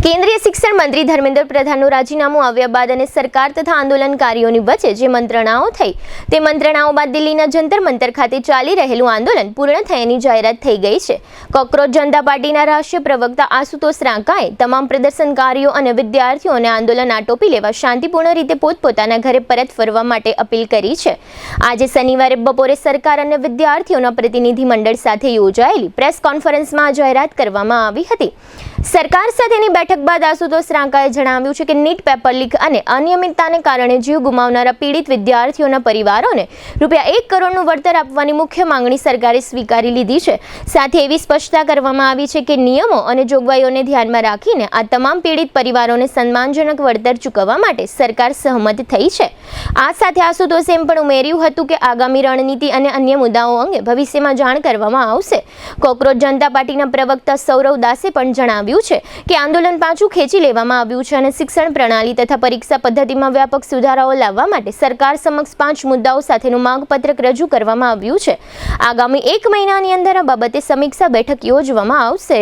કેન્દ્રીય શિક્ષણ મંત્રી ધર્મેન્દ્ર પ્રધાનનું રાજીનામું આવ્યા બાદ અને સરકાર તથા આંદોલનકારીઓની વચ્ચે જે મંત્રણાઓ થઈ તે મંત્રણાઓ બાદ દિલ્હીના જંતર મંતર ખાતે ચાલી રહેલું આંદોલન પૂર્ણ થયાની જાહેરાત થઈ ગઈ છે। કોકરોચ જનતા પાર્ટીના રાષ્ટ્રીય પ્રવક્તા આશુતોષ રાંકાએ તમામ પ્રદર્શનકારીઓ અને વિદ્યાર્થીઓને આંદોલન આટોપી લેવા શાંતિપૂર્ણ રીતે પોતપોતાના ઘરે પરત ફરવા માટે અપીલ કરી છે। આજે શનિવારે બપોરે સરકાર અને વિદ્યાર્થીઓના પ્રતિનિધિ મંડળ સાથે યોજાયેલી પ્રેસ કોન્ફરન્સમાં આ જાહેરાત કરવામાં આવી હતી। સરકાર સાથેની બેઠક બાદ આશુતોષ રાંકાએ જણાવ્યું છે કે નીટ પેપર લીક અને અનિયમિતતાને કારણે જીવ ગુમાવનારા પીડિત વિદ્યાર્થીઓના પરિવારોને ₹1 કરોડનું વળતર આપવાની મુખ્ય માંગણી સરકારે સ્વીકારી લીધી છે। સાથે એવી સ્પષ્ટતા કરવામાં આવી છે કે નિયમો અને જોગવાઈઓને ધ્યાનમાં રાખીને આ તમામ પીડિત પરિવારોને સન્માનજનક વળતર ચૂકવવા માટે સરકાર સહમત થઈ છે। આ સાથે આશુતોષે એમ પણ ઉમેર્યું હતું કે આગામી રણનીતિ અને અન્ય મુદ્દાઓ અંગે ભવિષ્યમાં જાણ કરવામાં આવશે। કોકરોચ જનતા પાર્ટીના પ્રવક્તા સૌરવ દાસે પણ જણાવ્યું છે કે આંદોલન પાછું ખેંચી લેવામાં આવ્યું છે અને શિક્ષણ પ્રણાલી તથા પરીક્ષા પદ્ધતિમાં વ્યાપક સુધારાઓ લાવવા માટે સરકાર સમક્ષ 5 મુદ્દાઓ સાથેનું માંગપત્રક રજૂ કરવામાં આવ્યું છે। આગામી 1 મહિનાની અંદર આ બાબતે સમીક્ષા બેઠક યોજવામાં આવશે।